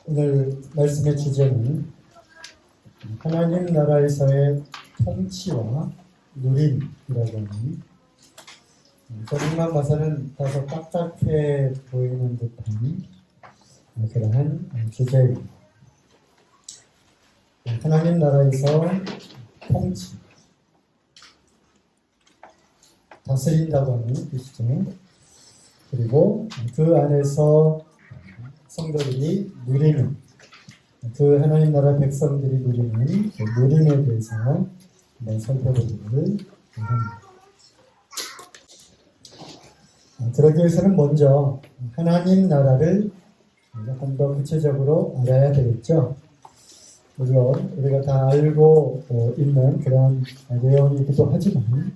오늘 말씀의 주제는 하나님 나라에서의 통치와 누림이라고 하는, 본인만 봐서는 다소 딱딱해 보이는 듯한 그러한 주제입니다. 하나님 나라에서 통치, 다스린다고 하는 뜻이죠. 그리고 그 안에서 성도들이 누리는, 그 하나님 나라 백성들이 누리는 그 누림에 대해서 한번 살펴보기를 합니다. 그러기 위해서는 먼저 하나님 나라를 조금 더 구체적으로 알아야 되겠죠. 물론 우리가 다 알고 있는 그런 내용이기도 하지만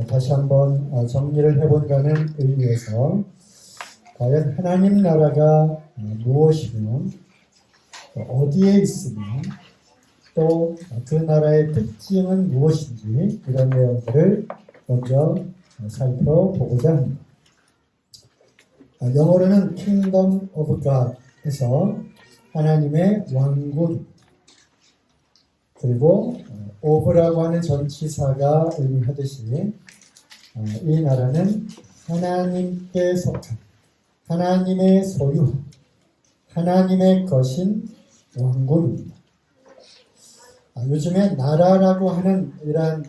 다시 한번 정리를 해본다는 의미에서 과연 하나님 나라가 무엇이며 어디에 있으며 또 그 나라의 특징은 무엇인지 이런 내용들을 먼저 살펴보고자 합니다. 영어로는 Kingdom of God에서 하나님의 왕국, 그리고 of라고 하는 전치사가 의미하듯이 이 나라는 하나님께 속한, 하나님의 소유, 하나님의 것인 왕국입니다. 요즘에 나라라고 하는 이러한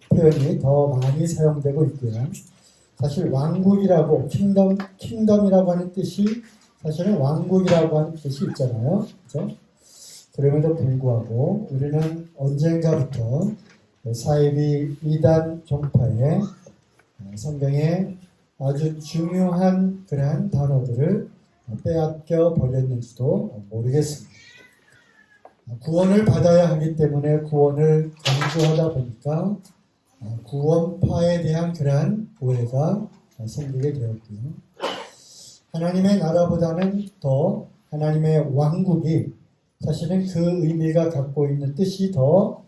표현이 더 많이 사용되고 있고요. 사실 왕국이라고, 킹덤이라고 하는 뜻이 사실은 왕국이라고 하는 뜻이 있잖아요. 그렇죠? 그럼에도 불구하고 우리는 언젠가부터 사이비 이단 종파의 성경에 아주 중요한 그러한 단어들을 빼앗겨 버렸는지도 모르겠습니다. 구원을 받아야 하기 때문에 구원을 강조하다 보니까 구원파에 대한 그러한 오해가 생기게 되었고요. 하나님의 나라보다는 더 하나님의 왕국이 사실은 그 의미가 갖고 있는 뜻이 더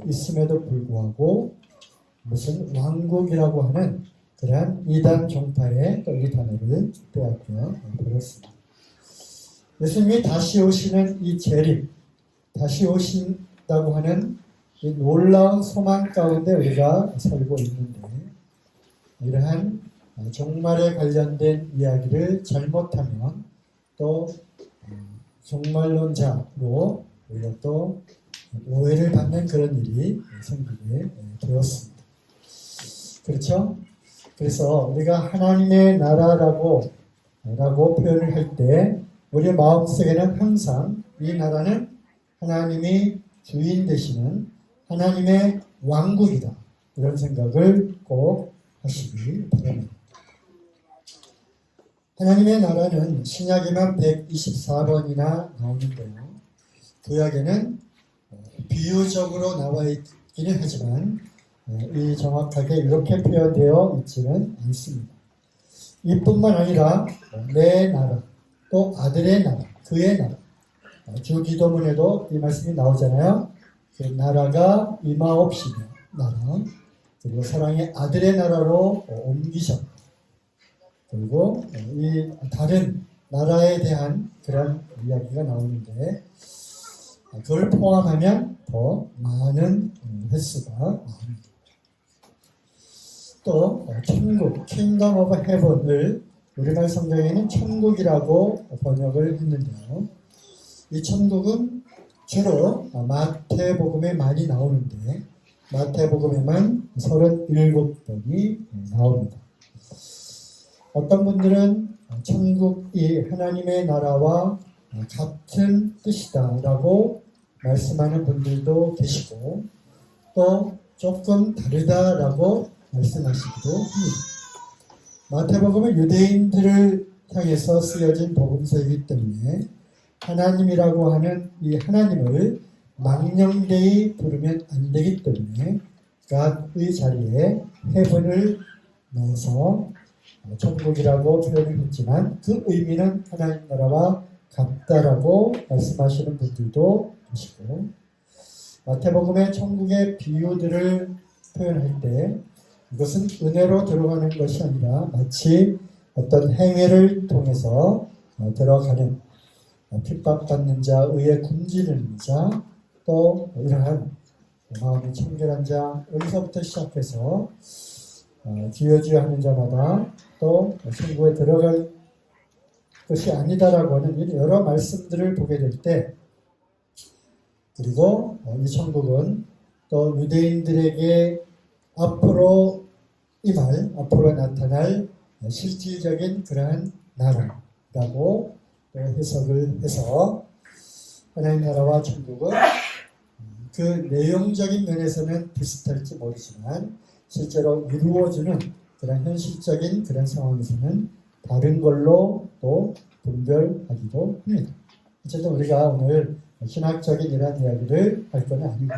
있음에도 불구하고 무슨 왕국이라고 하는 그러한 이단 종파의 이 단어를 빼앗겨 버렸습니다. 예수님이 다시 오시는 이 재림, 다시 오신다고 하는 이 놀라운 소망 가운데 우리가 살고 있는데, 이러한 종말에 관련된 이야기를 잘못하면 또 종말론자로 우리가 또 오해를 받는 그런 일이 생기게 되었습니다. 그렇죠? 그래서 우리가 하나님의 나라라고 표현을 할 때 우리 마음속에는 항상 이 나라는 하나님이 주인 되시는 하나님의 왕국이다, 이런 생각을 꼭 하시기 바랍니다. 하나님의 나라는 신약에만 124번이나 나오는데요. 구약에는 비유적으로 나와 있기는 하지만 이 정확하게 이렇게 표현되어 있지는 않습니다. 이뿐만 아니라 내 나라, 또 아들의 나라, 그의 나라, 주기도문에도 이 말씀이 나오잖아요. 그 나라가 임하옵시며 나라, 그리고 사랑의 아들의 나라로 옮기셨다. 그리고 이 다른 나라에 대한 그런 이야기가 나오는데, 그걸 포함하면 더 많은 횟수가 나옵니다. 또 천국, Kingdom of Heaven을 우리말 성경에는 천국이라고 번역을 했는데요. 이 천국은 주로 마태복음에 많이 나오는데 마태복음에만 37번이 나옵니다. 어떤 분들은 천국이 하나님의 나라와 같은 뜻이다라고 말씀하는 분들도 계시고, 또 조금 다르다라고 말씀하시기도 합니다. 마태복음은 유대인들을 향해서 쓰여진 복음서이기 때문에 하나님이라고 하는 이 하나님을 망령되이 부르면 안 되기 때문에 God의 자리에 heaven을 넣어서 천국이라고 표현을 했지만 그 의미는 하나님 나라와 같다라고 말씀하시는 분들도 계시고, 마태복음의 천국의 비유들을 표현할 때 이것은 은혜로 들어가는 것이 아니라 마치 어떤 행위를 통해서 들어가는 핍박받는 자, 의에 굶주리는 자, 또 이러한 마음이 청결한 자, 여기서부터 시작해서 기여주여하는 자마다 또 천국에 들어갈 것이 아니다라고 하는 이런 여러 말씀들을 보게 될 때, 그리고 이 천국은 또 유대인들에게 앞으로 나타날 실질적인 그러한 나라라고 해석을 해서 하나님 나라와 천국은 그 내용적인 면에서는 비슷할지 모르지만 실제로 이루어지는 그런 현실적인 그런 상황에서는 다른 걸로 또 분별하기도 합니다. 어쨌든 우리가 오늘 신학적인 이런 이야기를 할 건 아니고,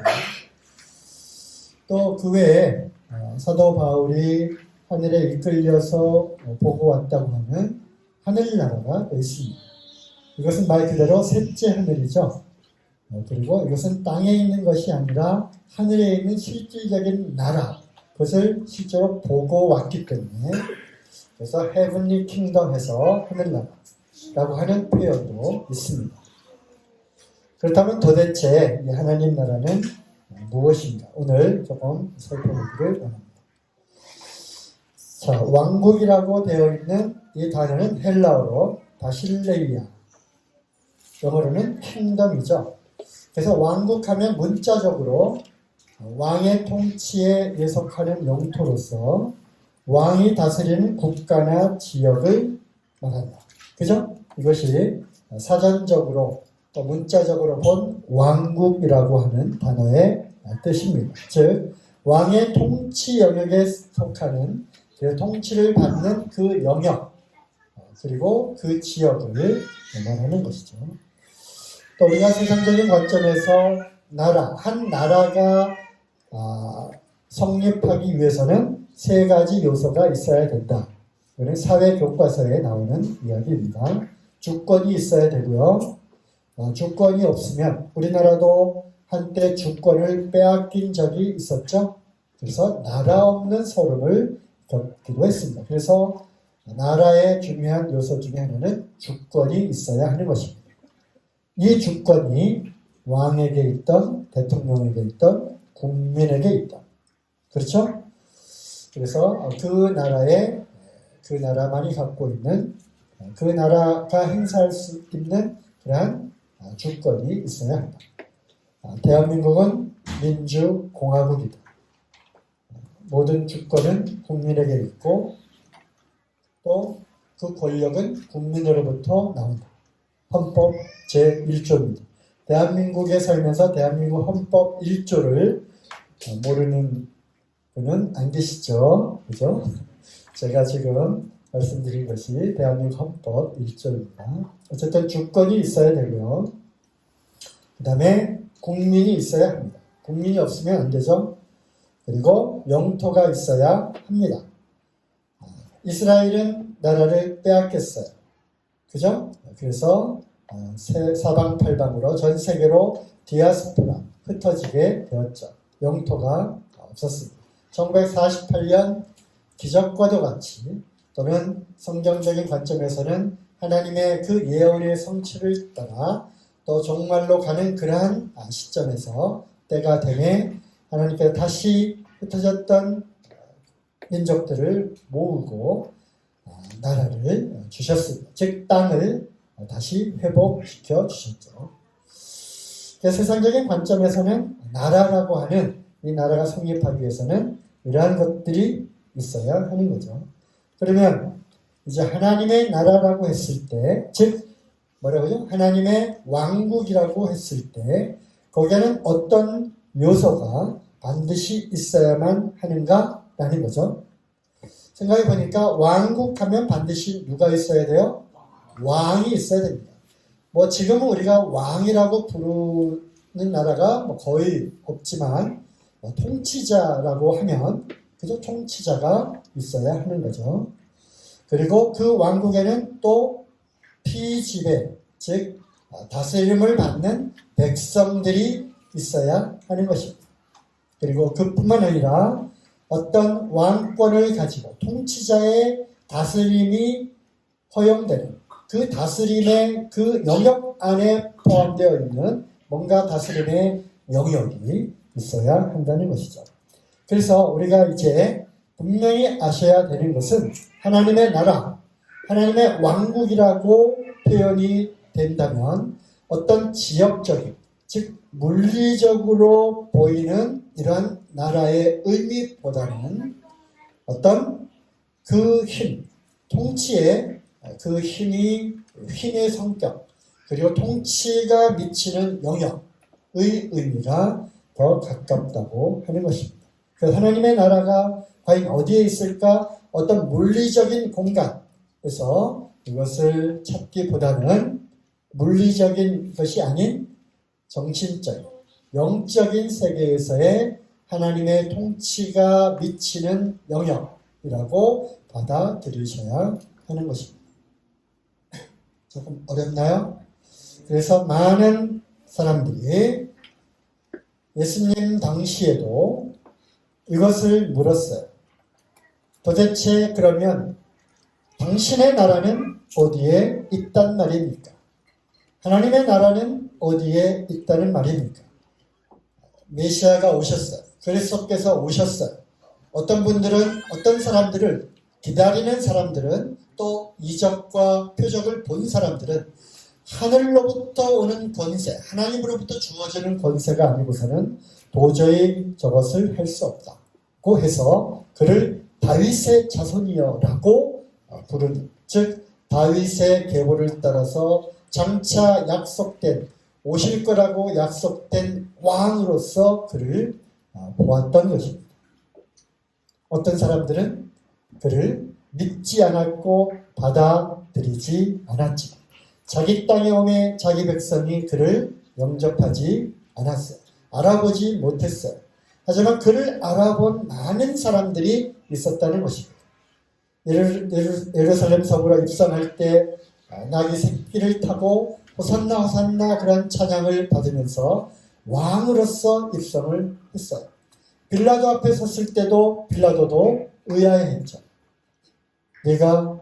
또 그 외에 사도 바울이 하늘에 이끌려서 보고 왔다고 하는 하늘나라가 있습니다. 이것은 말 그대로 셋째 하늘이죠. 그리고 이것은 땅에 있는 것이 아니라 하늘에 있는 실질적인 나라, 그것을 실제로 보고 왔기 때문에, 그래서 헤븐리 킹덤에서 하늘나라라고 하는 표현도 있습니다. 그렇다면 도대체 이 하나님 나라는 무엇인가? 오늘 조금 살펴보기를 원합니다. 자, 왕국이라고 되어 있는 이 단어는 헬라어로 바실레이아, 영어로는 킹덤이죠. 그래서 왕국하면 문자적으로 왕의 통치에 예속하는 영토로서 왕이 다스리는 국가나 지역을 말한다. 그죠? 이것이 사전적으로 또 문자적으로 본 왕국이라고 하는 단어의 뜻입니다. 즉, 왕의 통치 영역에 속하는 그 통치를 받는 그 영역, 그리고 그 지역을 말하는 것이죠. 또 우리가 세상적인 관점에서 한 나라가 성립하기 위해서는 세 가지 요소가 있어야 된다. 이거는 사회 교과서에 나오는 이야기입니다. 주권이 있어야 되고요. 주권이 없으면, 우리나라도 한때 주권을 빼앗긴 적이 있었죠. 그래서 나라 없는 서름을 겪기도 했습니다. 그래서 나라의 중요한 요소 중에 하나는 주권이 있어야 하는 것입니다. 이 주권이 왕에게 있던, 대통령에게 있던, 국민에게 있던, 그렇죠? 그래서 그 나라만이 갖고 있는, 그 나라가 행사할 수 있는 그러한 주권이 있어야 합니다. 대한민국은 민주공화국이다. 모든 주권은 국민에게 있고, 또 그 권력은 국민으로부터 나온다. 헌법 제1조입니다. 대한민국에 살면서 대한민국 헌법 1조를 모르는 분은 안 계시죠? 그죠? 제가 지금 말씀드린 것이 대한민국 헌법 1조입니다. 어쨌든 주권이 있어야 되고요. 그 다음에 국민이 있어야 합니다. 국민이 없으면 안 되죠. 그리고 영토가 있어야 합니다. 이스라엘은 나라를 빼앗겼어요. 그죠? 그래서 사방팔방으로 전 세계로 디아스포라, 흩어지게 되었죠. 영토가 없었습니다. 1948년 기적과도 같이, 또는 성경적인 관점에서는 하나님의 그 예언의 성취를 따라 또 종말로 가는 그러한 시점에서 때가 되매 하나님께서 다시 흩어졌던 민족들을 모으고 나라를 주셨습니다. 즉 땅을 다시 회복시켜 주셨죠. 세상적인 관점에서는 나라라고 하는 이 나라가 성립하기 위해서는 이러한 것들이 있어야 하는 거죠. 그러면 이제 하나님의 나라라고 했을 때, 즉 뭐라고요? 하나님의 왕국이라고 했을 때 거기에는 어떤 요소가 반드시 있어야만 하는가라는 거죠. 생각해 보니까 왕국하면 반드시 누가 있어야 돼요? 왕이 있어야 됩니다. 뭐 지금은 우리가 왕이라고 부르는 나라가 거의 없지만, 통치자라고 하면, 그죠? 통치자가 있어야 하는 거죠. 그리고 그 왕국에는 또 피지배, 즉 다스림을 받는 백성들이 있어야 하는 것입니다. 그리고 그뿐만 아니라 어떤 왕권을 가지고 통치자의 다스림이 허용되는, 그 다스림의 그 영역 안에 포함되어 있는 뭔가 다스림의 영역이 있어야 한다는 것이죠. 그래서 우리가 이제 분명히 아셔야 되는 것은 하나님의 나라, 하나님의 왕국이라고 표현이 된다면 어떤 지역적인, 즉 물리적으로 보이는 이러한 나라의 의미보다는 어떤 그 힘, 통치의 그 힘의 성격, 그리고 통치가 미치는 영역의 의미가 더 가깝다고 하는 것입니다. 그래서 하나님의 나라가 과연 어디에 있을까? 어떤 물리적인 공간에서 이것을 찾기보다는 물리적인 것이 아닌 정신적인, 영적인 세계에서의 하나님의 통치가 미치는 영역이라고 받아들이셔야 하는 것입니다. 조금 어렵나요? 그래서 많은 사람들이 예수님 당시에도 이것을 물었어요. 도대체 그러면 당신의 나라는 어디에 있단 말입니까? 하나님의 나라는 어디에 있다는 말입니까? 메시아가 오셨어요. 그리스도께서 오셨어요. 어떤 분들은, 어떤 사람들을 기다리는 사람들은, 또 이적과 표적을 본 사람들은 하늘로부터 오는 권세, 하나님으로부터 주어지는 권세가 아니고서는 도저히 저것을 할 수 없다고 해서 그를 다윗의 자손이여라고 부르는, 즉 다윗의 계보를 따라서 장차 약속된, 오실 거라고 약속된 왕으로서 그를 보았던 것입니다. 어떤 사람들은 그를 믿지 않았고 받아들이지 않았지만 자기 땅에 오매 자기 백성이 그를 영접하지 않았어요. 알아보지 못했어요. 하지만 그를 알아본 많은 사람들이 있었다는 것입니다. 예루살렘 성으로 입성할 때 나귀 새끼를 타고 호산나 호산나 그런 찬양을 받으면서 왕으로서 입성을 했어요. 빌라도 앞에 섰을 때도 빌라도도 의아해했죠. 내가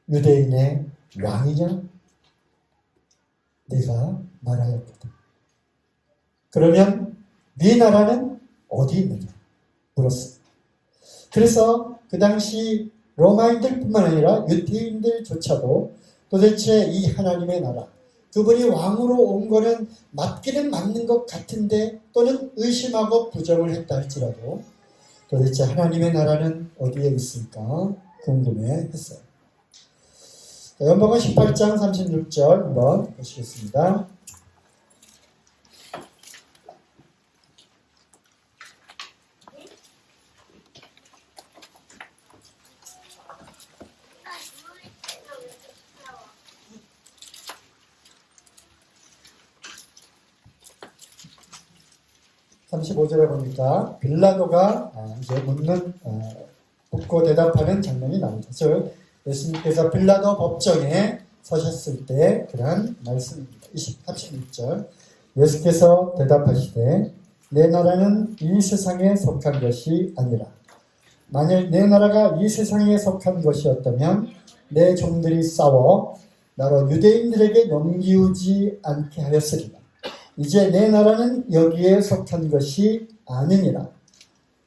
유대인의 왕이냐? 내가 말하였거든. 그러면 네 나라는 어디 있느냐? 물었습니다. 그래서 그 당시 로마인들뿐만 아니라 유대인들조차도 도대체 이 하나님의 나라, 그분이 왕으로 온 거는 맞기는 맞는 것 같은데 또는 의심하고 부정을 했다 할지라도 도대체 하나님의 나라는 어디에 있을까 궁금해했어요. 연복음 18장 36절 한번 보시겠습니다. (35절에) 보니까 빌라도가 이제 묻고 대답하는 장면이 나오죠. 즉 예수님께서 빌라도 법정에 서셨을 때 그런 말씀입니다. 36절 예수께서 대답하시되 내 나라는 이 세상에 속한 것이 아니라 만일 내 나라가 이 세상에 속한 것이었다면 내 종들이 싸워 나로 유대인들에게 넘기우지 않게 하였으리라. 이제 내 나라는 여기에 속한 것이 아니니라.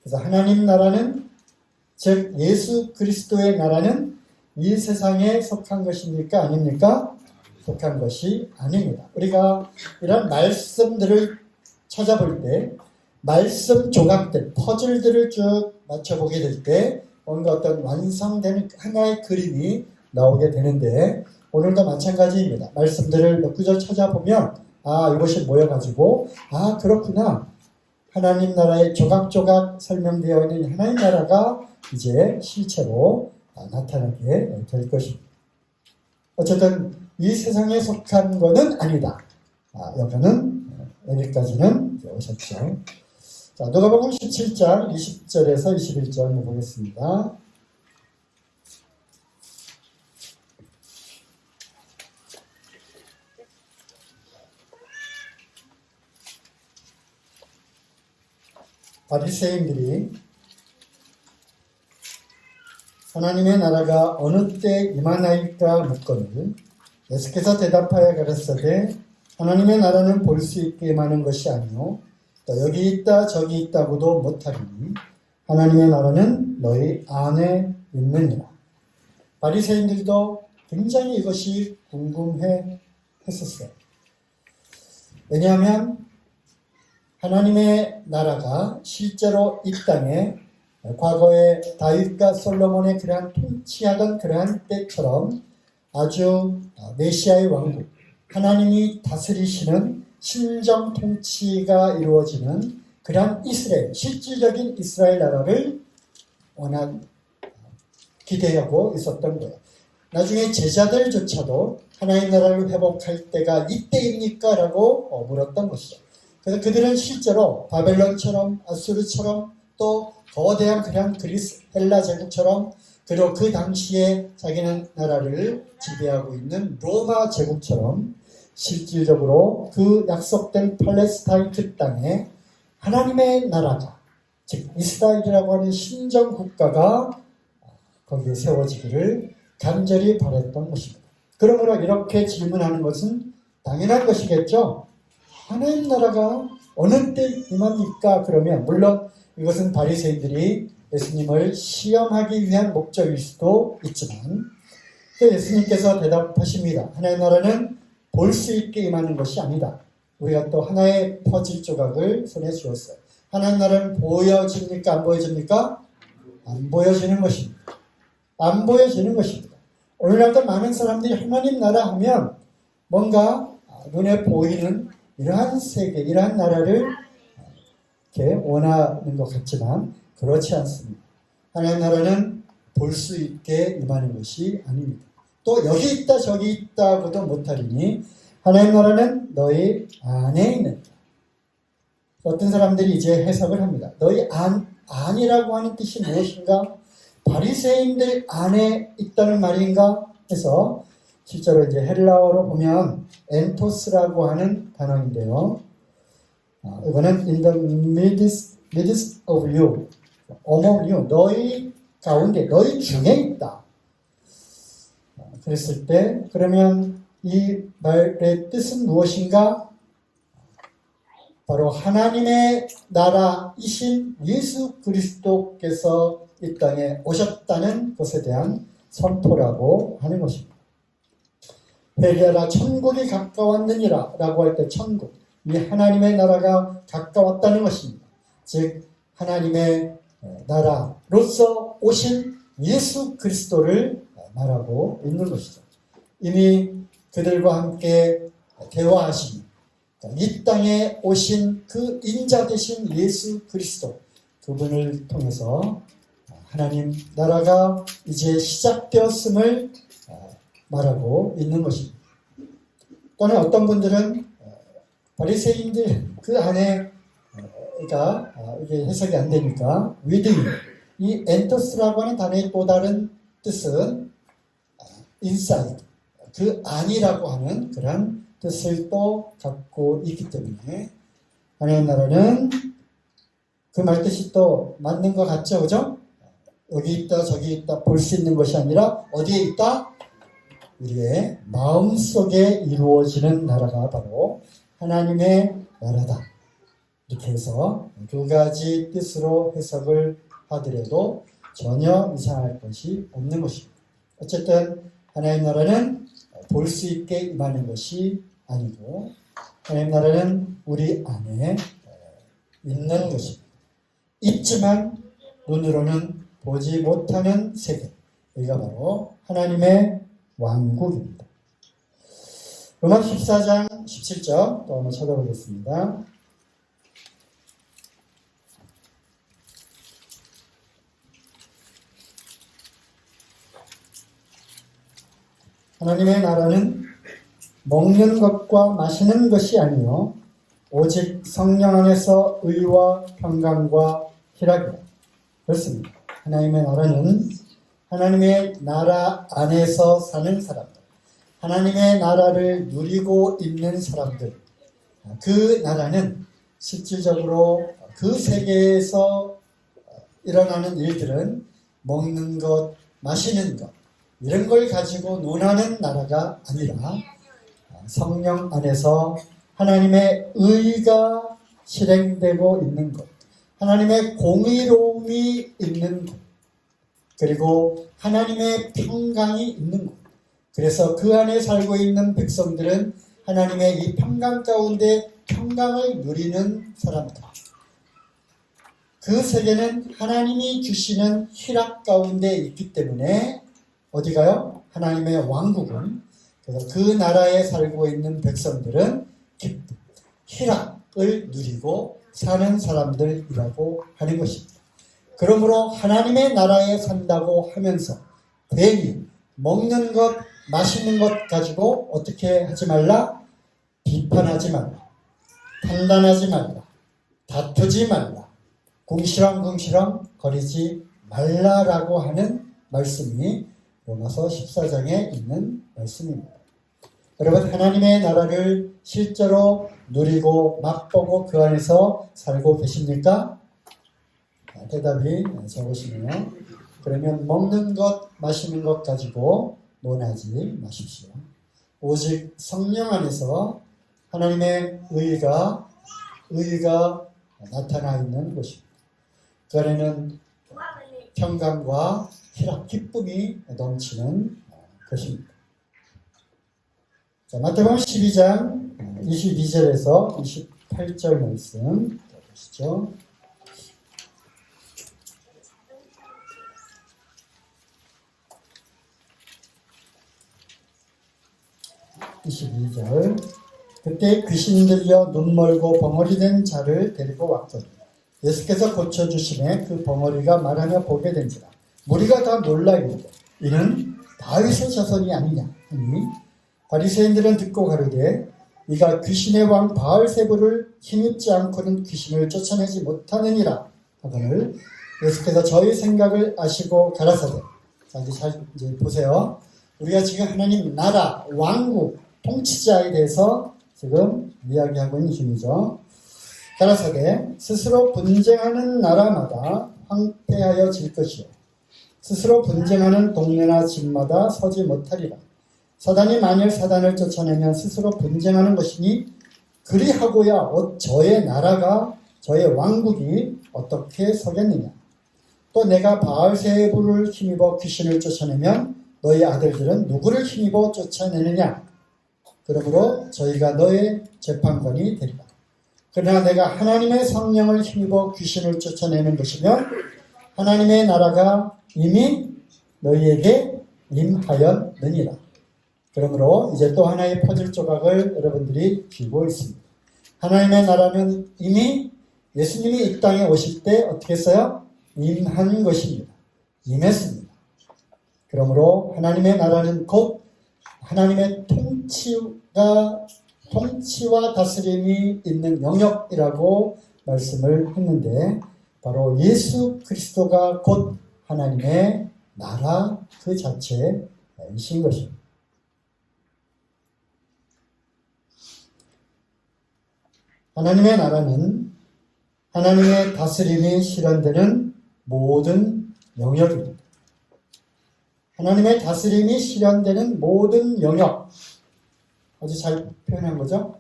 그래서 하나님 나라는, 즉 예수 그리스도의 나라는 이 세상에 속한 것입니까? 아닙니까? 속한 것이 아닙니다. 우리가 이런 말씀들을 찾아볼 때 말씀 조각들, 퍼즐들을 쭉 맞춰보게 될 때 뭔가 어떤 완성되는 하나의 그림이 나오게 되는데 오늘도 마찬가지입니다. 말씀들을 몇 구절 찾아보면 이것이 모여가지고 그렇구나. 하나님 나라의 조각조각 설명되어 있는 하나님 나라가 이제 실체로 나타나게 될 것입니다. 어쨌든 이 세상에 속한 것은 아니다. 여기까지는 오셨죠. 자, 누가복음 17장 20절에서 21절 한번 보겠습니다. 바리새인들이 하나님의 나라가 어느 때 임하나이까 묻거늘 예수께서 대답하여 가라사대 하나님의 나라는 볼 수 있게 임하는 것이 아니요 또 여기 있다 저기 있다고도 못하리니 하나님의 나라는 너희 안에 있느니라. 바리새인들도 굉장히 이것이 궁금해 했었어요. 왜냐하면 하나님의 나라가 실제로 이 땅에 과거에 다윗과 솔로몬의 그러한 통치하던 그러한 때처럼 아주 메시아의 왕국, 하나님이 다스리시는 신정 통치가 이루어지는 그러한 이스라엘, 실질적인 이스라엘 나라를 워낙 기대하고 있었던 거예요. 나중에 제자들조차도 하나님 나라를 회복할 때가 이때입니까? 라고 물었던 것이죠. 그래서 그들은 실제로 바벨론처럼 아수르처럼 또 거대한 그냥 그리스 헬라 제국처럼 그리고 그 당시에 자기는 나라를 지배하고 있는 로마 제국처럼 실질적으로 그 약속된 팔레스타인 그 땅에 하나님의 나라가 즉 이스라엘이라고 하는 신정 국가가 거기에 세워지기를 간절히 바랬던 것입니다. 그러므로 이렇게 질문하는 것은 당연한 것이겠죠. 하나님 나라가 어느 때 임합니까? 그러면 물론 이것은 바리새인들이 예수님을 시험하기 위한 목적일 수도 있지만 예수님께서 대답하십니다. 하나님 나라는 볼 수 있게 임하는 것이 아니다. 우리가 또 하나의 퍼즐 조각을 손에 쥐었어요. 하나님 나라는 보여집니까? 안 보여집니까? 안 보여지는 것입니다. 안 보여지는 것입니다. 오늘날도 많은 사람들이 하나님 나라 하면 뭔가 눈에 보이는 이러한 세계, 이러한 나라를 이렇게 원하는 것 같지만 그렇지 않습니다. 하나님 나라는 볼 수 있게 임하는 것이 아닙니다. 또 여기 있다 저기 있다고도 못하리니 하나님 나라는 너희 안에 있는다. 어떤 사람들이 이제 해석을 합니다. 너희 안이라고 하는 뜻이 무엇인가? 바리새인들 안에 있다는 말인가? 해서 실제로 이제 헬라어로 보면 엔토스라고 하는 단어인데요. 이거는 in the midst of you, among you, 너희 가운데, 너희 중에 있다. 그랬을 때 그러면 이 말의 뜻은 무엇인가? 바로 하나님의 나라이신 예수 그리스도께서 이 땅에 오셨다는 것에 대한 선포라고 하는 것입니다. 회개하라 천국이 가까웠느니라 라고 할 때 천국, 이 하나님의 나라가 가까웠다는 것입니다. 즉 하나님의 나라로서 오신 예수 그리스도를 말하고 있는 것이죠. 이미 그들과 함께 대화하신 이 땅에 오신 그 인자 되신 예수 그리스도 그분을 통해서 하나님 나라가 이제 시작되었음을 말하고 있는 것입니다. 또는 어떤 분들은 바리새인들 그 안에 그러니까 이게 해석이 안 되니까 within 이 엔토스라고 하는 단어의 또 다른 뜻은 inside 그 안이라고 하는 그런 뜻을 또 갖고 있기 때문에 하나님 나라는 그 말뜻이 또 맞는 것 같죠, 그죠? 여기 있다 저기 있다 볼 수 있는 것이 아니라 어디에 있다? 우리의 마음속에 이루어지는 나라가 바로 하나님의 나라다. 이렇게 해서 두 가지 뜻으로 해석을 하더라도 전혀 이상할 것이 없는 것입니다. 어쨌든 하나님 나라는 볼 수 있게 임하는 것이 아니고 하나님 나라는 우리 안에 있는 것입니다. 있지만 눈으로는 보지 못하는 세계, 여기가 바로 하나님의 왕국입니다. 로마 14장 17절 또 한번 찾아보겠습니다. 하나님의 나라는 먹는 것과 마시는 것이 아니요 오직 성령 안에서 의와 평강과 희락이라. 그렇습니다. 하나님의 나라는 하나님의 나라 안에서 사는 사람들, 하나님의 나라를 누리고 있는 사람들, 그 나라는 실질적으로 그 세계에서 일어나는 일들은 먹는 것, 마시는 것, 이런 걸 가지고 논하는 나라가 아니라 성령 안에서 하나님의 의가 실행되고 있는 것, 하나님의 공의로움이 있는 것, 그리고 하나님의 평강이 있는 것. 그래서 그 안에 살고 있는 백성들은 하나님의 이 평강 가운데 평강을 누리는 사람들. 그 세계는 하나님이 주시는 희락 가운데 있기 때문에 어디가요? 하나님의 왕국은, 그래서 그 나라에 살고 있는 백성들은 기쁨, 희락을 누리고 사는 사람들이라고 하는 것입니다. 그러므로 하나님의 나라에 산다고 하면서 괜히 먹는 것, 마시는 것 가지고 어떻게 하지 말라? 비판하지 말라. 판단하지 말라. 다투지 말라. 궁시렁궁시렁 거리지 말라라고 하는 말씀이 로마서 14장에 있는 말씀입니다. 여러분, 하나님의 나라를 실제로 누리고 맛보고 그 안에서 살고 계십니까? 대답이 적으시네요. 그러면 먹는 것, 마시는 것 가지고 논하지 마십시오. 오직 성령 안에서 하나님의 의가 나타나 있는 것입니다. 그 안에는 평강과 희락, 기쁨이 넘치는 것입니다. 자, 마태복음 12장 22절에서 28절 말씀 보시죠. 22절. 그때 귀신 들려 눈 멀고 벙어리 된 자를 데리고 왔더니 예수께서 고쳐주심에 그 벙어리가 말하며 보게 된지라. 무리가 다 놀라 이르되 이는 다윗의 자손이 아니냐 하니 바리새인들은 듣고 가로되 이가 귀신의 왕 바알세불을 힘입지 않고는 귀신을 쫓아내지 못하느니라 하거늘 예수께서 저희 생각을 아시고 가라사대. 자, 이제 보세요. 우리가 지금 하나님 나라, 왕국, 통치자에 대해서 지금 이야기하고 있는 중이죠. 가라사대 스스로 분쟁하는 나라마다 황폐하여 질 것이요 스스로 분쟁하는 동네나 집마다 서지 못하리라. 사단이 만일 사단을 쫓아내면 스스로 분쟁하는 것이니 그리하고야 저의 나라가 저의 왕국이 어떻게 서겠느냐. 또 내가 바알세불을 힘입어 귀신을 쫓아내면 너희 아들들은 누구를 힘입어 쫓아내느냐. 그러므로 저희가 너의 재판관이 되리라. 그러나 내가 하나님의 성령을 힘입어 귀신을 쫓아내는 것이면 하나님의 나라가 이미 너희에게 임하였느니라. 그러므로 이제 또 하나의 퍼즐 조각을 여러분들이 쥐고 있습니다. 하나님의 나라는 이미 예수님이 이 땅에 오실 때 어떻게 했어요? 임한 것입니다. 임했습니다. 그러므로 하나님의 나라는 곧 하나님의 통치와 다스림이 있는 영역이라고 말씀을 했는데 바로 예수 그리스도가 곧 하나님의 나라 그 자체이신 것입니다. 하나님의 나라는 하나님의 다스림이 실현되는 모든 영역입니다. 하나님의 다스림이 실현되는 모든 영역. 아주 잘 표현한 거죠?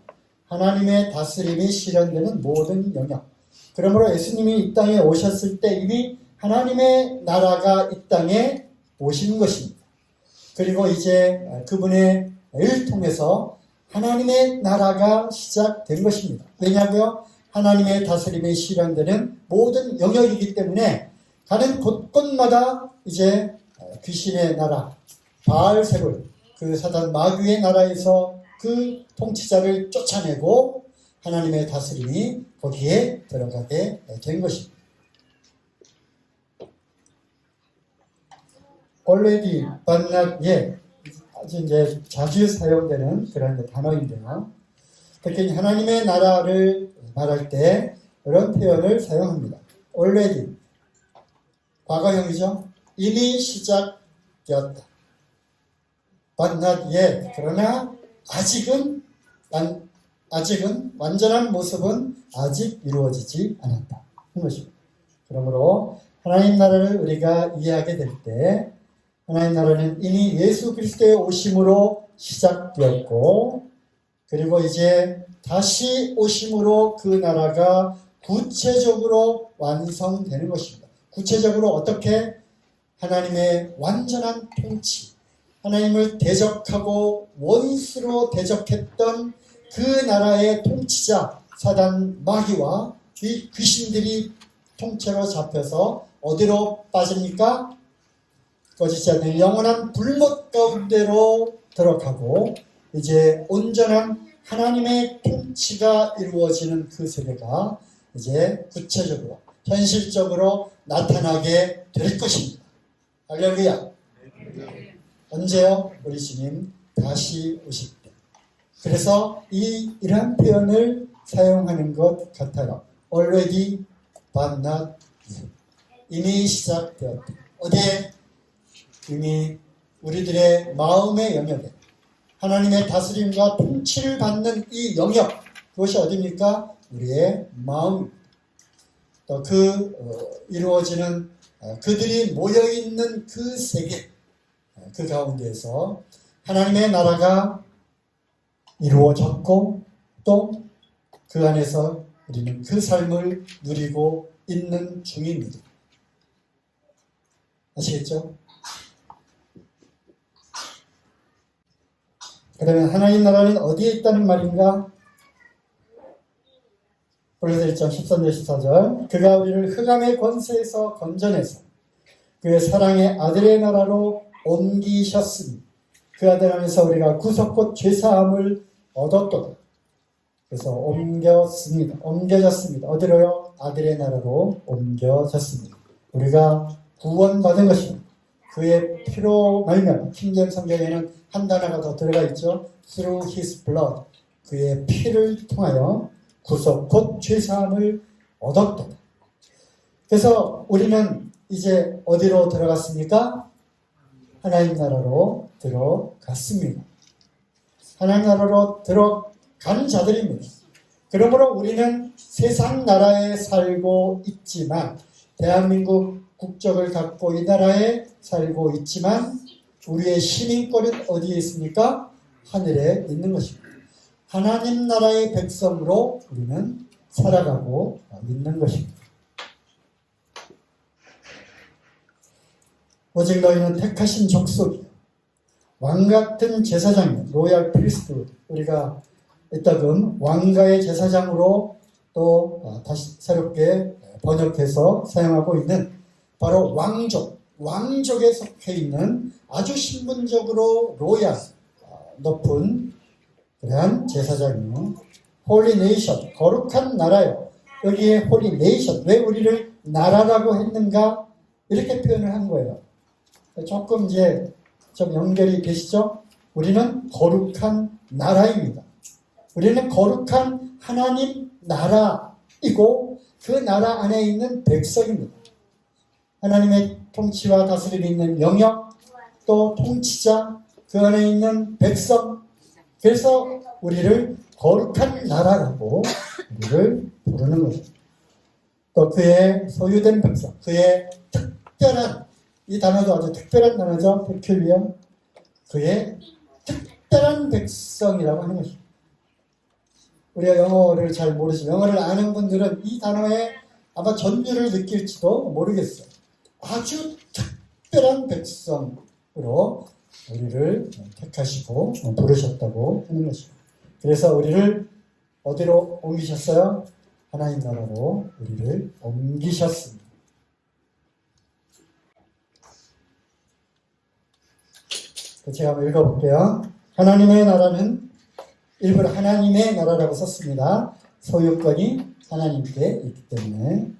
하나님의 다스림이 실현되는 모든 영역. 그러므로 예수님이 이 땅에 오셨을 때 이미 하나님의 나라가 이 땅에 오신 것입니다. 그리고 이제 그분의 일 통해서 하나님의 나라가 시작된 것입니다. 왜냐하면 하나님의 다스림이 실현되는 모든 영역이기 때문에 가는 곳곳마다 이제 귀신의 나라, 바알세불, 그 사단 마귀의 나라에서 그 통치자를 쫓아내고 하나님의 다스림이 거기에 들어가게 된 것입니다. already, but not yet. 아주 이제 자주 사용되는 그런 단어인데요. 특히 하나님의 나라를 말할 때 이런 표현을 사용합니다. already, 과거형이죠. 이미 시작되었다. but not yet. 그러나 아직은 완전한 모습은 아직 이루어지지 않았다. 이 것입니다. 그러므로 하나님 나라를 우리가 이해하게 될 때 하나님 나라는 이미 예수 그리스도의 오심으로 시작되었고, 그리고 이제 다시 오심으로 그 나라가 구체적으로 완성되는 것입니다. 구체적으로 어떻게? 하나님의 완전한 통치, 하나님을 대적하고 원수로 대적했던 그 나라의 통치자 사단 마귀와 이 귀신들이 통째로 잡혀서 어디로 빠집니까? 꺼지지 않는 영원한 불못 가운데로 들어가고, 이제 온전한 하나님의 통치가 이루어지는 그 세계가 이제 구체적으로 현실적으로 나타나게 될 것입니다. 할렐루야. 언제요? 우리 주님 다시 오실 때. 그래서 이러한 표현을 사용하는 것 같아요. Already but not yet. 이미 시작되었다. 어디에? 이미 우리들의 마음의 영역에 하나님의 다스림과 통치를 받는 이 영역, 그것이 어디입니까? 우리의 마음. 또 이루어지는 그들이 모여있는 그 세계, 그 가운데에서 하나님의 나라가 이루어졌고, 또 그 안에서 우리는 그 삶을 누리고 있는 중입니다. 아시겠죠? 그러면 하나님 나라는 어디에 있다는 말인가? 본래서 1장 13절 14절 그가 우리를 흑암의 권세에서 건져내서 그의 사랑의 아들의 나라로 옮기셨으니 그 아들 안에서 우리가 구속 곧 죄사함을 얻었도다. 그래서 옮겨졌습니다. 어디로요? 아들의 나라로 옮겨졌습니다. 우리가 구원받은 것입니다. 그의 피로 말미암아, 킹제임 성경에는 한 단어가 더 들어가 있죠. Through his blood. 그의 피를 통하여 구속 곧 죄사함을 얻었다. 그래서 우리는 이제 어디로 들어갔습니까? 하나님 나라로 들어갔습니다. 하나님 나라로 들어간 자들입니다. 그러므로 우리는 세상 나라에 살고 있지만, 대한민국 국적을 갖고 이 나라에 살고 있지만 우리의 시민권은 어디에 있습니까? 하늘에 있는 것입니다. 하나님 나라의 백성으로 우리는 살아가고 있는 것입니다. 오직 너희는 택하신 족속이요 왕같은 제사장이요 로얄 프리스트, 우리가 이따금 왕가의 제사장으로 또 다시 새롭게 번역해서 사용하고 있는 바로 왕족에 속해 있는 아주 신분적으로 로얄, 높은 그러한 제사장이요. 홀리 네이션, 거룩한 나라요. 여기에 홀리 네이션, 왜 우리를 나라라고 했는가? 이렇게 표현을 한 거예요. 조금 이제 좀 연결이 되시죠? 우리는 거룩한 나라입니다. 우리는 거룩한 하나님 나라이고 그 나라 안에 있는 백성입니다. 하나님의 통치와 다스림이 있는 영역, 또 통치자, 그 안에 있는 백성. 그래서 우리를 거룩한 나라라고 우리를 부르는 것입니다. 또 그의 소유된 백성, 그의 특별한, 이 단어도 아주 특별한 단어죠. peculiar. 그의 특별한 백성이라고 하는 것입니다. 우리가 영어를 잘 모르지만 영어를 아는 분들은 이 단어에 아마 전율을 느낄지도 모르겠어요. 아주 특별한 백성으로 우리를 택하시고 부르셨다고 하는 것입니다. 그래서 우리를 어디로 옮기셨어요? 하나님 나라로 우리를 옮기셨습니다. 제가 한번 읽어볼게요. 하나님의 나라는, 일부러 하나님의 나라라고 썼습니다. 소유권이 하나님께 있기 때문에.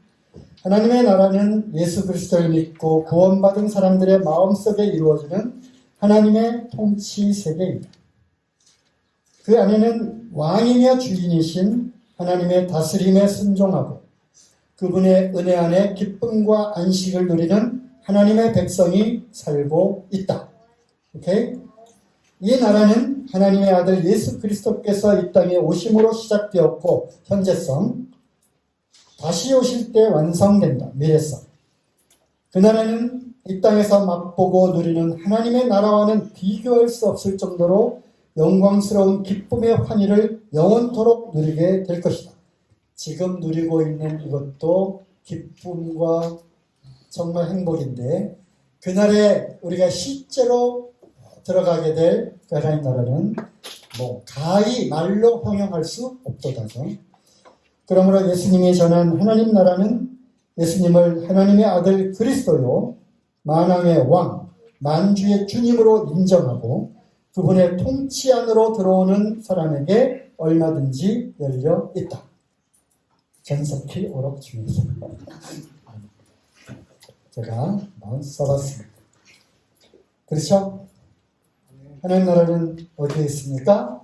하나님의 나라는 예수 그리스도를 믿고 구원받은 사람들의 마음속에 이루어지는 하나님의 통치 세계입니다. 그 안에는 왕이며 주인이신 하나님의 다스림에 순종하고 그분의 은혜 안에 기쁨과 안식을 누리는 하나님의 백성이 살고 있다. 오케이? 이 나라는 하나님의 아들 예수 그리스도께서 이 땅에 오심으로 시작되었고 현재성, 다시 오실 때 완성된다. 미래성. 그 나라는 이 땅에서 맛보고 누리는 하나님의 나라와는 비교할 수 없을 정도로 영광스러운 기쁨의 환희를 영원토록 누리게 될 것이다. 지금 누리고 있는 이것도 기쁨과 정말 행복인데 그날에 우리가 실제로 들어가게 될 그 하나님 나라는 가히 말로 형용할 수 없도다죠. 그러므로 예수님이 전한 하나님 나라는 예수님을 하나님의 아들 그리스도요 만왕의 왕, 만주의 주님으로 인정하고 그분의 통치 안으로 들어오는 사람에게 얼마든지 열려 있다. 전석희 오록 중에서 제가 써봤습니다. 그렇죠? 하나님 나라는 어디에 있습니까?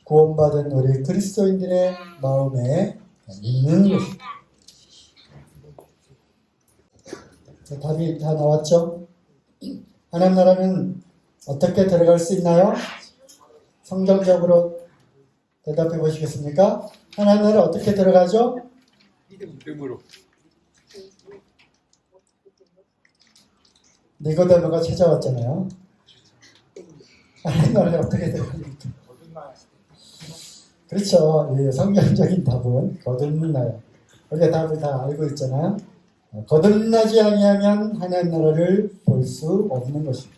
구원받은 우리 그리스도인들의 마음에 있는 것입니다. 답이 다 나왔죠? 하나님 나라는 어떻게 들어갈 수 있나요? 성경적으로 대답해 보시겠습니까? 하나님 나라 어떻게 들어가죠? 믿음으로. 니고데모가 찾아왔잖아요. 하나님 나라에 어떻게 들어갑니까? 그렇죠. 성경적인 답은 거듭나요. 우리가 답을 다 알고 있잖아요. 거듭나지 아니하면 하나님 나라를 볼 수 없는 것입니다.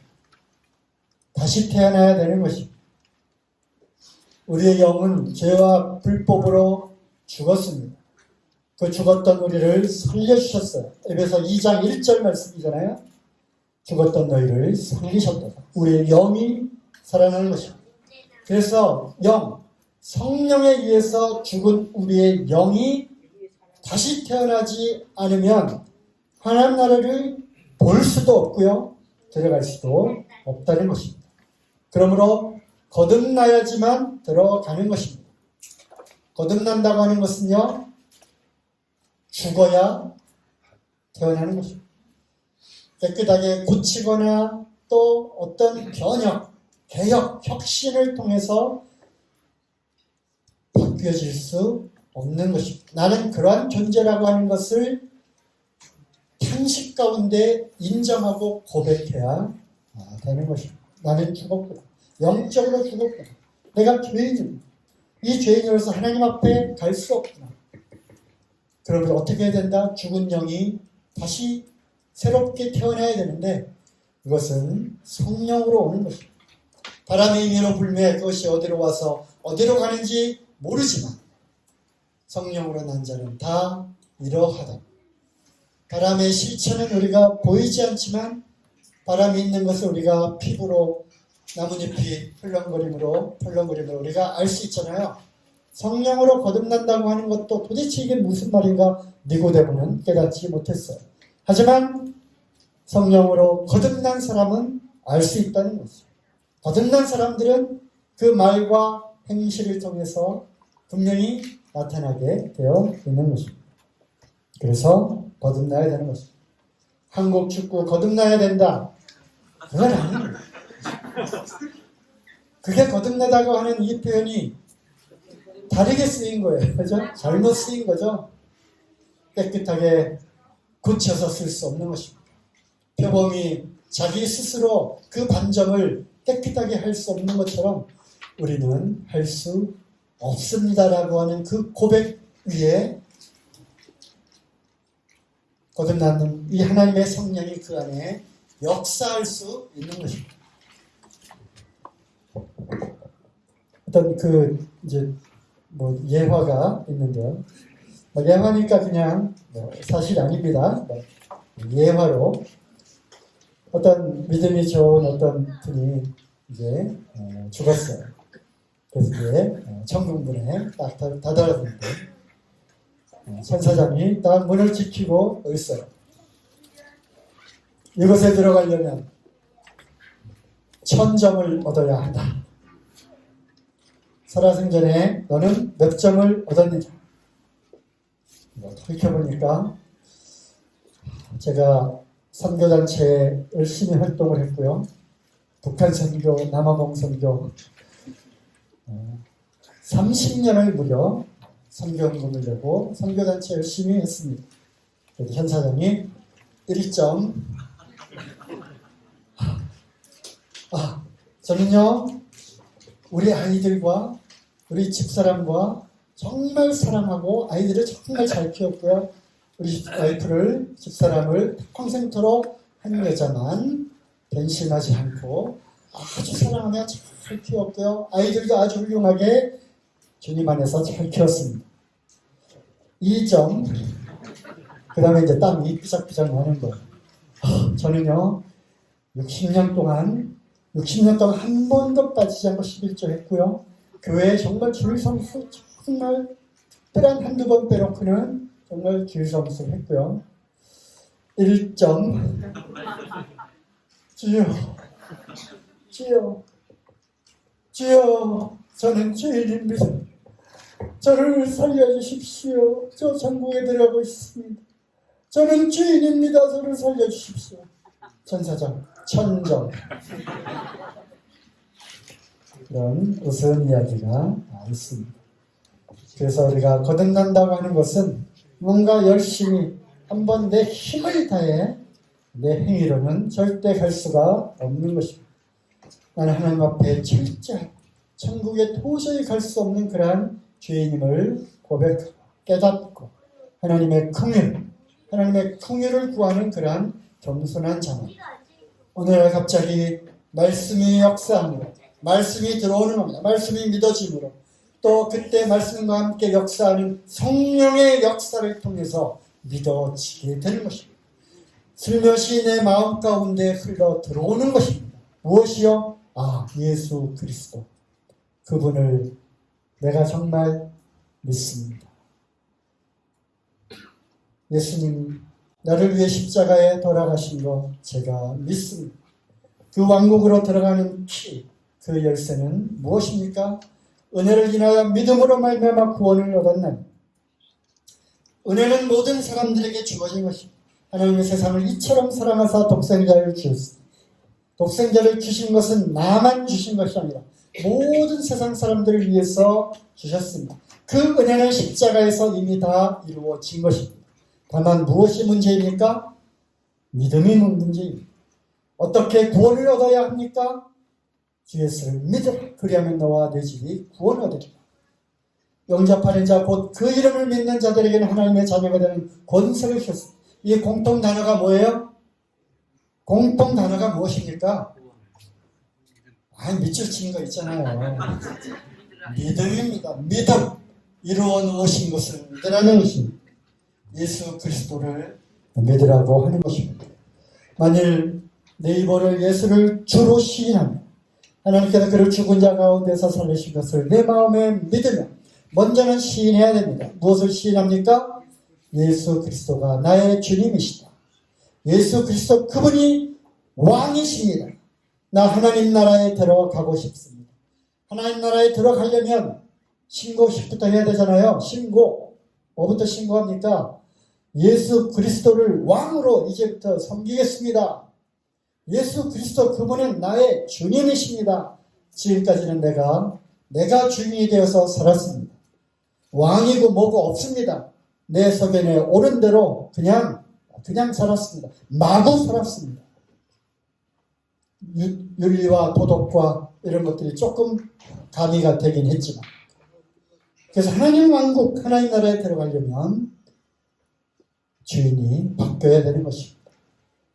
다시 태어나야 되는 것입니다. 우리의 영은 죄와 불법으로 죽었습니다. 그 죽었던 우리를 살려주셨어요. 에베소 2장 1절 말씀이잖아요. 죽었던 너희를 살리셨다. 우리의 영이 살아나는 것입니다. 그래서 성령에 의해서 죽은 우리의 영이 다시 태어나지 않으면 하나님 나라를 볼 수도 없고요. 들어갈 수도 없다는 것입니다. 그러므로 거듭나야지만 들어가는 것입니다. 거듭난다고 하는 것은요. 죽어야 태어나는 것입니다. 깨끗하게 고치거나 또 어떤 변혁, 개혁, 혁신을 통해서 바뀌어질 수 없는 것입니다. 나는 그러한 존재라고 하는 것을 상식 가운데 인정하고 고백해야 되는 것입니다. 나는 죽었구나. 영적으로 죽었구나. 내가 죄인입니다. 이 죄인으로서 하나님 앞에 갈 수 없구나. 그러면 어떻게 해야 된다? 죽은 영이 다시 새롭게 태어나야 되는데 그것은 성령으로 오는 것입니다. 바람의 임의로 불매 그것이 어디로 와서 어디로 가는지 모르지만 성령으로 난 자는 다 이러하다. 바람의 실체는 우리가 보이지 않지만 바람이 있는 것을 우리가 피부로 나뭇잎이 펄렁거림으로 우리가 알 수 있잖아요. 성령으로 거듭난다고 하는 것도 도대체 이게 무슨 말인가 니고데모는 깨닫지 못했어요. 하지만 성령으로 거듭난 사람은 알 수 있다는 것이죠. 거듭난 사람들은 그 말과 행실을 통해서 분명히 나타나게 되어 있는 것입니다. 그래서 거듭나야 되는 것입니다. 한국 축구 거듭나야 된다. 그건 아닙니다. 그게 거듭나다고 하는 이 표현이 다르게 쓰인 거예요. 그죠? 잘못 쓰인 거죠. 깨끗하게 고쳐서 쓸 수 없는 것입니다. 표범이 자기 스스로 그 반점을 깨끗하게 할 수 없는 것처럼 우리는 할 수 없습니다라고 하는 그 고백 위에 거듭나는 이 하나님의 성령이 그 안에 역사할 수 있는 것입니다. 어떤 예화가 있는데요. 예화니까 그냥 사실 아닙니다. 예화로 어떤 믿음이 좋은 어떤 분이 이제 죽었어요. 그래서 이제 천국문에 딱 다다랐는데 천사장이 딱 문을 지키고 있어요. 이곳에 들어가려면 1000점을 얻어야 한다. 살아생전에 너는 몇 점을 얻었느냐? 돌이켜보니까 제가 선교단체에 열심히 활동을 했고요. 북한 선교, 남아공 선교 30년을 무려 선교헌금을 내고 선교단체 열심히 했습니다. 그래서 현 사장이 1점 저는요, 우리 아이들과 우리 집사람과 정말 사랑하고 아이들을 정말 잘 키웠고요. 우리 와이프를, 집사람을 평생토록 한 여자만 변심하지 않고 아주 사랑하며 잘 키웠고요. 아이들도 아주 훌륭하게 주님 안에서 잘 키웠습니다. 2점, 그 다음에 이제 땀이 삐작삐작 나는 거예요. 저는요, 60년 동안 한 번도 빠지지 않고 11조 했고요. 교회에 정말 주일성수 정말 특별한 한두 번 빼놓고는 정말 주일성수 했고요. 1점, 주여, 저는 죄인입니다. 저를 살려주십시오. 저 천국에 들어가고 있습니다. 저는 죄인입니다. 저를 살려주십시오. 천사장, 천정. 그런 우스운 이야기가 있습니다. 그래서 우리가 거듭난다고 하는 것은 뭔가 열심히 한번 내 힘을 다해 내 행위로는 절대 갈 수가 없는 것입니다. 나는 하나님 앞에 철저하게 천국에 도저히 갈 수 없는 그러한 죄인임을 고백하고 깨닫고 하나님의 긍휼을 구하는 그러한 겸손한 자만. 오늘 갑자기 말씀이 역사합니다. 말씀이 들어오는 겁니다. 말씀이 믿어짐으로 또 그때 말씀과 함께 역사하는 성령의 역사를 통해서 믿어지게 되는 것입니다. 슬며시 내 마음 가운데 흘러 들어오는 것입니다. 무엇이요? 예수 그리스도. 그분을 내가 정말 믿습니다. 예수님 나를 위해 십자가에 돌아가신 것 제가 믿습니다. 그 왕국으로 들어가는 키, 그 열쇠는 무엇입니까? 은혜를 인하여 믿음으로 말미암아 구원을 얻었나니 은혜는 모든 사람들에게 주어진 것입니다. 하나님의 세상을 이처럼 사랑하사 독생자를 주셨습니다. 독생자를 주신 것은 나만 주신 것이 아니라 모든 세상 사람들을 위해서 주셨습니다. 그 은혜는 십자가에서 이미 다 이루어진 것입니다. 다만 무엇이 문제입니까? 믿음이 문제입니다. 어떻게 구원을 얻어야 합니까? 주 예수를 믿으라. 그리하면 너와 내 집이 구원을 얻으리라. 영접하는 자 곧 그 이름을 믿는 자들에게는 하나님의 자녀가 되는 권세를 주셨습니다. 이 공통 단어가 뭐예요? 공통 단어가 무엇입니까? 밑줄 치는 거 있잖아요. 믿음입니다. 믿음. 이루어 놓으신 것을 믿으라는 것입니다. 예수 그리스도를 믿으라고 하는 것입니다. 만일 네이버를 예수를 주로 시인하면 하나님께서 그를 죽은 자 가운데서 살리신 것을 내 마음에 믿으면 먼저는 시인해야 됩니다. 무엇을 시인합니까? 예수 그리스도가 나의 주님이시다. 예수 그리스도 그분이 왕이십니다. 나 하나님 나라에 들어가고 싶습니다. 하나님 나라에 들어가려면 신고식부터 해야 되잖아요. 신고. 뭐부터 신고합니까? 예수 그리스도를 왕으로 이제부터 섬기겠습니다. 예수 그리스도 그분은 나의 주님이십니다. 지금까지는 내가 주인이 되어서 살았습니다. 왕이고 뭐고 없습니다. 내 소견에 옳은 대로 그냥 살았습니다. 마구 살았습니다. 윤리와 도덕과 이런 것들이 조금 가미가 되긴 했지만 그래서 하나님 왕국, 하나님 나라에 들어가려면 주인이 바뀌어야 되는 것입니다.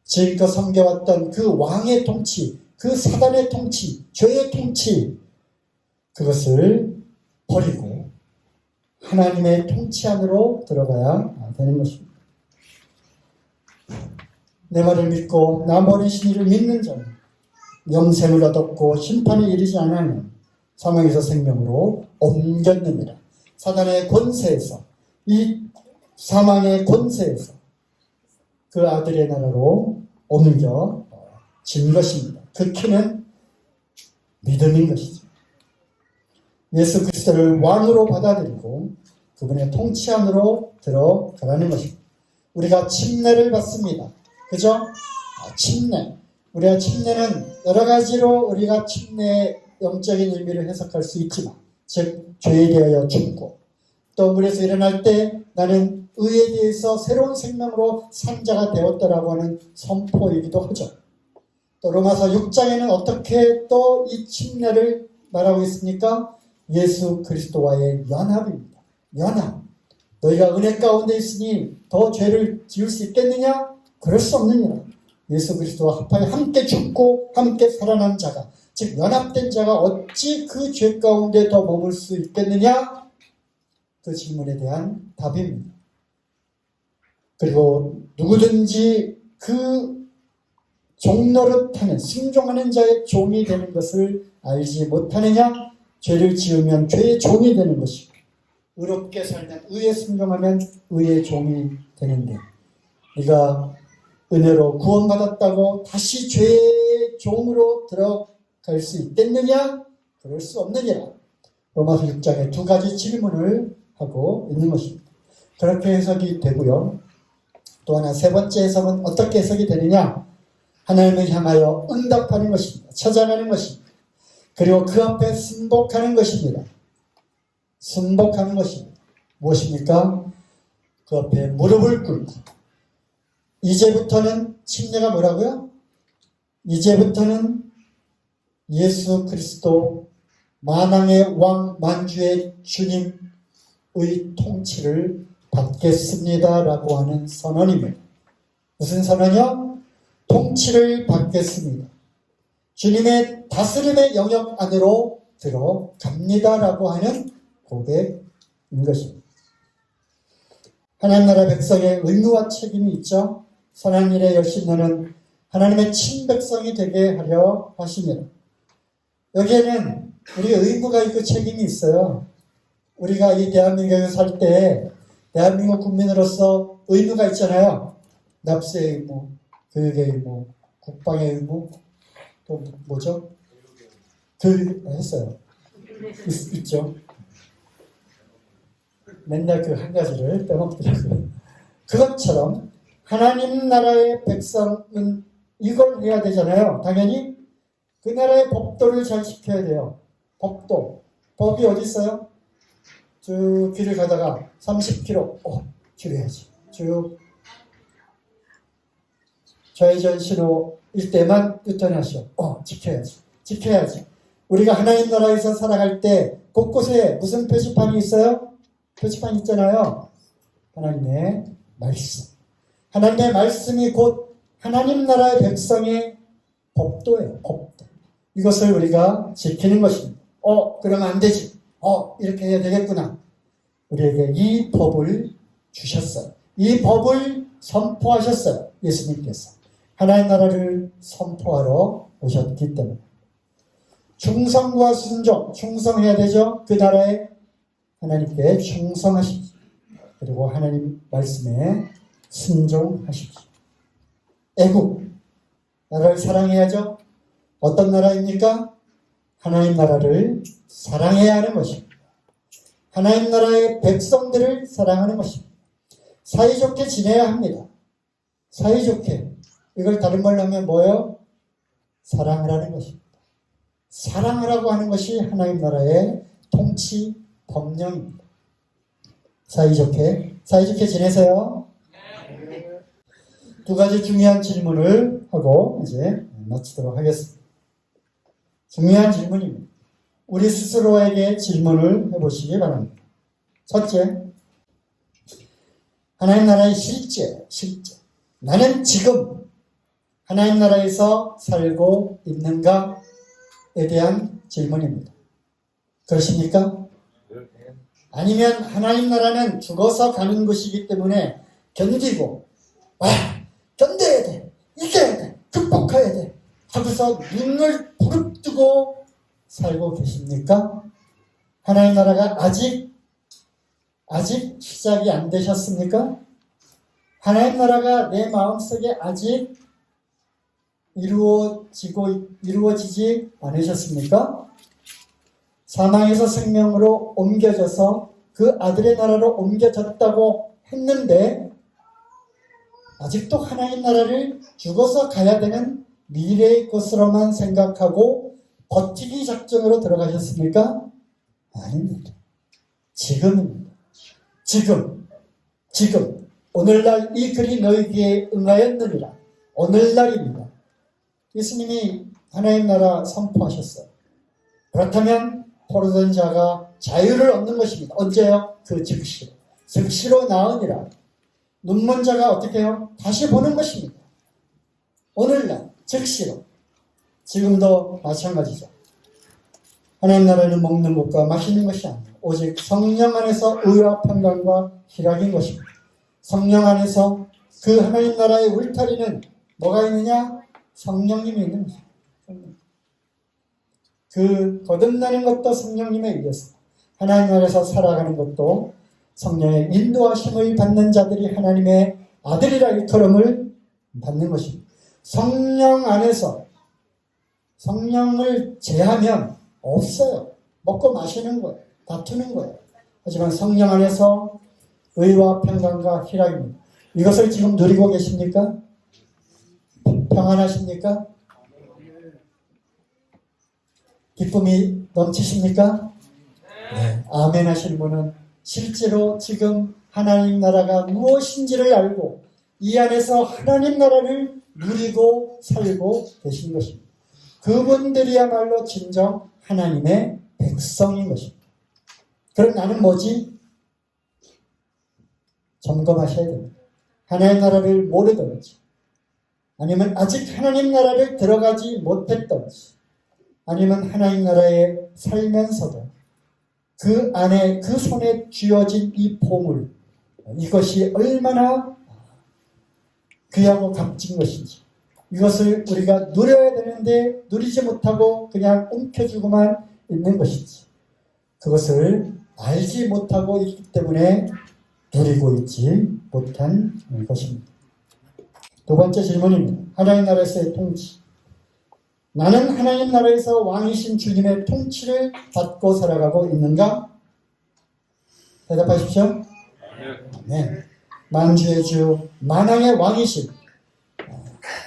지금껏 섬겨왔던 그 왕의 통치, 그 사단의 통치, 죄의 통치 그것을 버리고 하나님의 통치 안으로 들어가야 되는 것입니다. 내 말을 믿고 나 버리신 이를 믿는 자는 영생을 얻었고 심판에 이르지 않으면 사망에서 생명으로 옮겼느니라. 사단의 권세에서 이 사망의 권세에서 그 아들의 나라로 옮겨진 것입니다. 그 키는 믿음인 것이죠. 예수 그리스도를 왕으로 받아들이고 그분의 통치 안으로 들어가라는 것입니다. 우리가 침례를 받습니다. 그죠? 침례. 우리가 침례는 여러 가지로 우리가 침례의 영적인 의미를 해석할 수 있지만 즉 죄에 대하여 죽고 또 물에서 일어날 때 나는 의에 대해서 새로운 생명으로 산 자가 되었다라고 하는 선포이기도 하죠. 또 로마서 6장에는 어떻게 또 이 침례를 말하고 있습니까? 예수 그리스도와의 연합입니다. 연합. 너희가 은혜 가운데 있으니 더 죄를 지을 수 있겠느냐? 그럴 수 없느니라. 예수 그리스도와 합하여 함께 죽고 함께 살아난 자가, 즉 연합된 자가 어찌 그 죄 가운데 더 머물 수 있겠느냐? 그 질문에 대한 답입니다. 그리고 누구든지 그 종노릇하는 순종하는 자의 종이 되는 것을 알지 못하느냐? 죄를 지으면 죄의 종이 되는 것이고 의롭게 살면 의에 순종하면 의의 종이 되는데 네가 은혜로 구원받았다고 다시 죄의 종으로 들어갈 수 있겠느냐? 그럴 수 없느니라. 로마서 6장에 두 가지 질문을 하고 있는 것입니다. 그렇게 해석이 되고요. 또 하나 세 번째 해석은 어떻게 해석이 되느냐? 하나님을 향하여 응답하는 것입니다. 찾아가는 것입니다. 그리고 그 앞에 순복하는 것입니다. 순복하는 것입니다. 무엇입니까? 그 앞에 무릎을 꿇고 이제부터는 침례가 뭐라고요? 이제부터는 예수 그리스도 만왕의 왕 만주의 주님의 통치를 받겠습니다라고 하는 선언입니다. 무슨 선언이요? 통치를 받겠습니다. 주님의 다스림의 영역 안으로 들어갑니다라고 하는 고백인 것입니다. 하나님 나라 백성의 의무와 책임이 있죠. 선한 일에 열심히 너는 하나님의 친백성이 되게 하려 하시니라. 여기에는 우리의 의무가 있고 책임이 있어요. 우리가 이 대한민국에 살 때 대한민국 국민으로서 의무가 있잖아요. 납세의 의무, 교육의 의무, 국방의 의무, 또 뭐죠? 교육 했어요. 있죠. 맨날 그 한 가지를 빼먹더라고요. 그것처럼 하나님 나라의 백성은 이걸 해야 되잖아요. 당연히 그 나라의 법도를 잘 지켜야 돼요. 법도. 법이 어디 있어요? 쭉 길을 가다가 30km 줄여야지. 쭉 좌회전 신호일 때만 유턴하시오. 지켜야지. 지켜야지. 우리가 하나님 나라에서 살아갈 때 곳곳에 무슨 표지판이 있어요? 표지판 있잖아요. 하나님의 말씀. 하나님의 말씀이 곧 하나님 나라의 백성의 법도예요. 법도. 이것을 우리가 지키는 것입니다. 그러면 안 되지. 이렇게 해야 되겠구나. 우리에게 이 법을 주셨어요. 이 법을 선포하셨어요. 예수님께서. 하나님 나라를 선포하러 오셨기 때문에. 충성과 순종, 충성해야 되죠. 그 나라에 하나님께 충성하십시오. 그리고 하나님 말씀에 순종하십시오. 애국, 나라를 사랑해야죠. 어떤 나라입니까? 하나님 나라를 사랑해야 하는 것입니다. 하나님 나라의 백성들을 사랑하는 것입니다. 사이좋게 지내야 합니다. 사이좋게. 이걸 다른 말로 하면 뭐예요? 사랑하라는 것입니다. 사랑하라고 하는 것이 하나님 나라의 통치 법령입니다. 사이좋게 지내세요. 두 가지 중요한 질문을 하고 이제 마치도록 하겠습니다. 중요한 질문입니다. 우리 스스로에게 질문을 해보시기 바랍니다. 첫째, 하나님 나라의 실제. 나는 지금 하나님 나라에서 살고 있는가에 대한 질문입니다. 그렇습니까? 아니면 하나님 나라는 죽어서 가는 것이기 때문에 견디고 견뎌야 돼, 이겨야 돼, 극복해야 돼 하고서 눈을 부릅뜨고 살고 계십니까? 하나님 나라가 아직 시작이 안 되셨습니까? 하나님 나라가 내 마음속에 아직 이루어지지 않으셨습니까? 사망에서 생명으로 옮겨져서 그 아들의 나라로 옮겨졌다고 했는데 아직도 하나님 나라를 죽어서 가야 되는 미래의 것으로만 생각하고 버티기 작전으로 들어가셨습니까? 아닙니다. 지금입니다. 지금 오늘날 이 글이 너희에게 응하였느니라. 오늘날입니다. 예수님이 하나님 나라 선포하셨어요. 그렇다면 포로된 자가 자유를 얻는 것입니다. 언제요? 그 즉시로. 즉시로 나으니라. 눈먼 자가 어떻게 해요? 다시 보는 것입니다. 오늘날 즉시로. 지금도 마찬가지죠. 하나님 나라는 먹는 것과 마시는 것이 아니에요. 오직 성령 안에서 의와 평강과 희락인 것입니다. 성령 안에서 그 하나님 나라의 울타리는 뭐가 있느냐? 성령님이 있는 것입니다. 그 거듭나는 것도 성령님에 의해서, 하나님 나라에서 살아가는 것도 성령의 인도하심을 받는 자들이 하나님의 아들이라 일컬음을 받는 것입니다. 성령 안에서 성령을 제하면 없어요. 먹고 마시는 거예요. 다투는 거예요. 하지만 성령 안에서 의와 평강과 희락입니다. 이것을 지금 누리고 계십니까? 평안하십니까? 기쁨이 넘치십니까? 네. 아멘 하시는 분은 실제로 지금 하나님 나라가 무엇인지를 알고 이 안에서 하나님 나라를 누리고 살고 계신 것입니다. 그분들이야말로 진정 하나님의 백성인 것입니다. 그럼 나는 뭐지? 점검하셔야 됩니다. 하나님 나라를 모르든지, 아니면 아직 하나님 나라를 들어가지 못했든지, 아니면 하나님 나라에 살면서도 그 안에, 그 손에 쥐어진 이 보물, 이것이 얼마나 귀하고 값진 것인지, 이것을 우리가 누려야 되는데 누리지 못하고 그냥 움켜쥐고만 있는 것인지, 그것을 알지 못하고 있기 때문에 누리고 있지 못한 것입니다. 두 번째 질문입니다. 하나님 나라에서의 통치. 나는 하나님 나라에서 왕이신 주님의 통치를 받고 살아가고 있는가? 대답하십시오. 네. 만주의 주, 만왕의 왕이신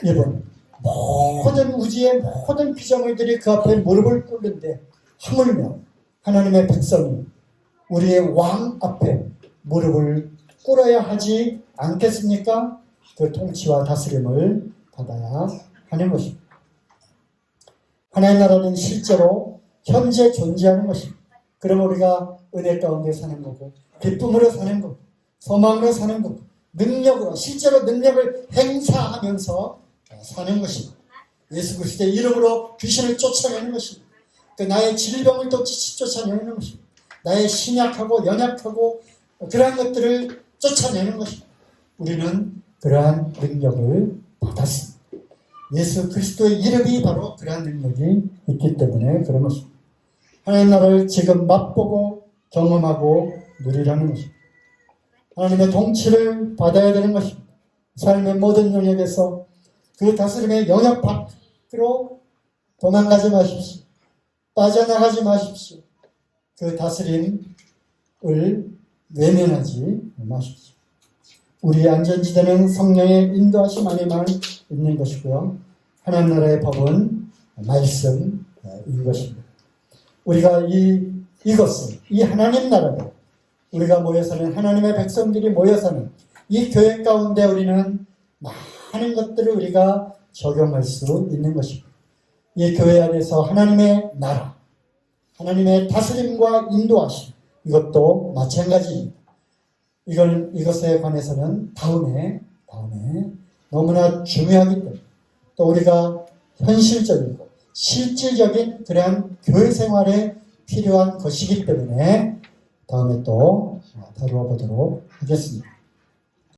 이분, 모든 우주의 모든 피조물들이 그 앞에 무릎을 꿇는데 하물며 하나님의 백성이 우리의 왕 앞에 무릎을 꿇어야 하지 않겠습니까? 그 통치와 다스림을 받아야 하는 것입니다. 하나님 나라는 실제로 현재 존재하는 것입니다. 그럼 우리가 은혜 가운데 사는 거고, 기쁨으로 사는 거고, 소망으로 사는 거고, 능력으로, 실제로 능력을 행사하면서 사는 것입니다. 예수 그리스도의 이름으로 귀신을 쫓아내는 것입니다. 그 나의 질병을 또 쫓아내는 것입니다. 나의 신약하고 연약하고 그러한 것들을 쫓아내는 것입니다. 우리는 그러한 능력을 받았습니다. 예수 그리스도의 이름이 바로 그러한 능력이 있기 때문에 그런 것입니다. 하나님 나라를 지금 맛보고 경험하고 누리라는 것입니다. 하나님의 통치를 받아야 되는 것입니다. 삶의 모든 영역에서 그 다스림의 영역 밖으로 도망가지 마십시오. 빠져나가지 마십시오. 그 다스림을 외면하지 마십시오. 우리의 안전지대는 성령의 인도하심 안에만 있는 것이고요. 하나님 나라의 법은 말씀인 것입니다. 우리가 이것을, 이 하나님 나라를, 우리가 모여 사는, 하나님의 백성들이 모여 사는 이 교회 가운데 우리는 많은 것들을 우리가 적용할 수 있는 것입니다. 이 교회 안에서 하나님의 나라, 하나님의 다스림과 인도하심, 이것도 마찬가지입니다. 이것에 관해서는 다음에 너무나 중요하기 때문에, 또 우리가 현실적이고 실질적인 그러한 교회 생활에 필요한 것이기 때문에 다음에 또 다루어 보도록 하겠습니다.